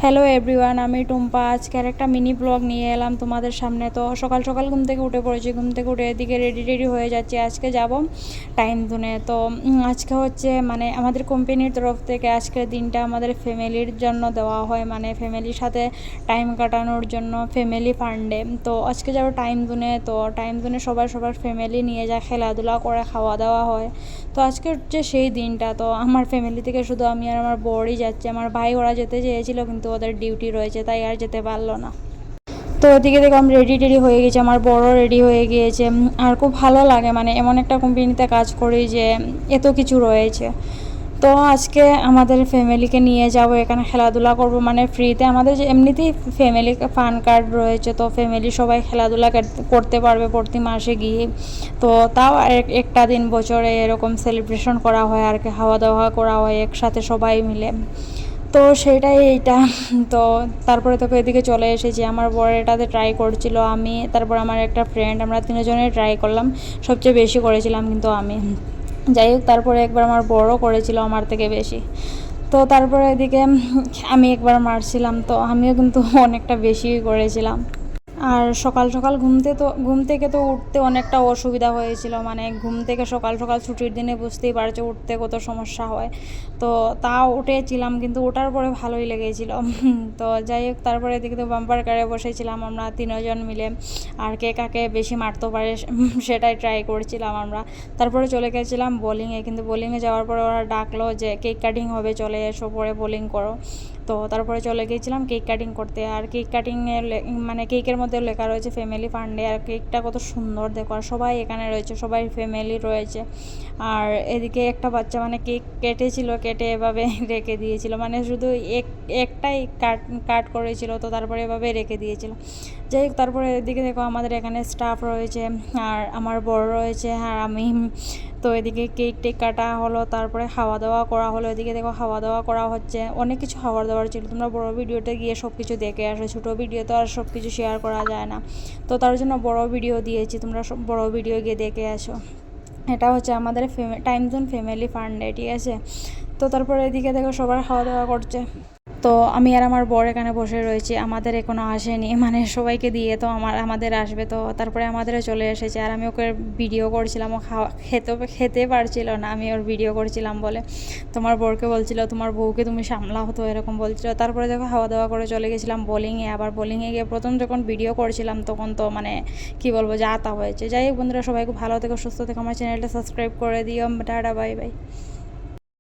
Hello everyone, আমি টুম্পা। আজকের একটা মিনি ব্লগ নিয়ে এলাম তোমাদের সামনে। তো সকাল সকাল ঘুম থেকে উঠে পড়েছি, ঘুম থেকে উঠে এদিকে রেডি হয়ে যাচ্ছি। আজকে যাব টাইম জোনে। তো আজকে হচ্ছে মানে আমাদের কোম্পানির তরফ থেকে আজকের দিনটা আমাদের ফ্যামিলির জন্য দেওয়া হয়, মানে ফ্যামিলির সাথে টাইম কাটানোর জন্য ফ্যামিলি ফান্ডে। তো আজকে যাব টাইম জোনে। তো টাইম জোনে সবার ফ্যামিলি নিয়ে যায়, খেলাধুলা করে, খাওয়া দাওয়া হয়। তো আজকে হচ্ছে সেই দিনটা। তো আমার ফ্যামিলি থেকে শুধু আমি আর আমার বড়ই যাচ্ছে। আমার ভাই ওরা যেতে চেয়েছিল কিন্তু ওদের ডিউটি রয়েছে, তাই আর যেতে পারলো না। তো ওদিকে দেখো আমি রেডি হয়ে গেছি, আমার বড় রেডি হয়ে গিয়েছে। আর খুব ভালো লাগে, মানে এমন একটা কোম্পানিতে কাজ করি যে এত কিছু রয়েছে। তো আজকে আমাদের ফ্যামিলিকে নিয়ে যাব, এখানে খেলাধুলা করব, মানে ফ্রিতে। আমাদের যে এমনিতেই ফ্যামিলি ফান কার্ড রয়েছে, তো ফ্যামিলি সবাই খেলাধুলা করতে পারবে প্রতি মাসে গিয়ে। তো তাও একটা দিন বছরে এরকম সেলিব্রেশন করা হয় আর কি, খাওয়া দাওয়া করা হয় একসাথে সবাই মিলে। তো সেটাই এইটা। তো তারপরে তোকে এদিকে চলে এসেছি। আমার বর এটাতে ট্রাই করছিল, আমি তারপর আমার একটা ফ্রেন্ড, আমরা তিনজনে ট্রাই করলাম। সবচেয়ে বেশি করেছিলাম কিন্তু আমি। যাই হোক, তারপরে একবার আমার বড় করেছিল আমার থেকে বেশি। তো তারপরে এদিকে আমি একবার মারছিলাম, তো আমিও কিন্তু অনেকটা বেশি করেছিলাম। আর সকাল সকাল ঘুম থেকে তো উঠতে অনেকটা অসুবিধা হয়েছিল, মানে ঘুম থেকে সকাল সকাল ছুটির দিনে বুঝতেই পারছো উঠতে কত সমস্যা হয়। তো তাও উঠেছিলাম, কিন্তু ওঠার পরে ভালোই লেগেছিল। তো যাই হোক, তারপরে এদিকে তো বাম্পার কারে বসেছিলাম আমরা তিনজন মিলে। আর কে কাকে বেশি মারতে পারে সেটাই ট্রাই করছিলাম আমরা। তারপরে চলে গেছিলাম বোলিংয়ে, কিন্তু বোলিংয়ে যাওয়ার পরে ওরা ডাকলো যে কেক কাটিং হবে, চলে এসো, পরে বোলিং করো। তো তারপরে চলে গিয়েছিলাম কেক কাটিং করতে। আর কেক কাটিংয়ের মানে কেকের মধ্যে লেখা রয়েছে ফ্যামিলি ফান্ডে। আর কেকটা কত সুন্দর দেখো, আর সবাই এখানে রয়েছে, সবাই ফ্যামিলি রয়েছে। আর এদিকে একটা বাচ্চা মানে কেক কেটেছিল, কেটে এভাবে রেখে দিয়েছিল, মানে শুধু একটাই কাট করেছিল, তো তারপরে এভাবে রেখে দিয়েছিল। যাই হোক, তারপরে এদিকে দেখো আমাদের এখানে স্টাফ রয়েছে, আর আমার বড় রয়েছে, আর আমি। তো এদিকে কেক টেক কাটা হলো, তারপরে খাওয়া দাওয়া করা হলো। এদিকে দেখো খাওয়া দাওয়া করা হচ্ছে, অনেক কিছু খাবার দাবার ছিল। তোমরা বড় ভিডিওতে গিয়ে সব কিছু দেখে আসো, ছোটো ভিডিও তো আর সব কিছু শেয়ার করা যায় না। তো তার জন্য বড় ভিডিও দিয়েছি, তোমরা সব বড় ভিডিও গিয়ে দেখে আসো। এটা হচ্ছে আমাদের টাইম জোন ফ্যামিলি ফান্ডে, ঠিক আছে। তো তারপরে এদিকে দেখো সবার খাওয়া দাওয়া করছে। তো আমি আর আমার বর এখানে বসে রয়েছি, আমাদের এখনও আসেনি, মানে সবাইকে দিয়ে তো আমাদের আসবে। তো তারপরে আমাদেরও চলে এসেছে। আর আমি ওকে ভিডিও করছিলাম, ও খেতে পারছিল না, আমি ওর ভিডিও করছিলাম বলে। তোমার বরকে বলছিল তোমার বউকে তুমি সামলাও, তো এরকম বলছিল। তারপরে দেখো খাওয়া দাওয়া করে চলে গেছিলাম বোলিংয়ে। আবার বোলিংয়ে গিয়ে প্রথম যখন ভিডিও করছিলাম তখন তো মানে কী বলবো, যা তা হয়েছে। যাই হোক বন্ধুরা, সবাই খুব ভালো থেকো, সুস্থ থেকো, আমার চ্যানেলটা সাবস্ক্রাইব করে দিও। Tata, bye bye.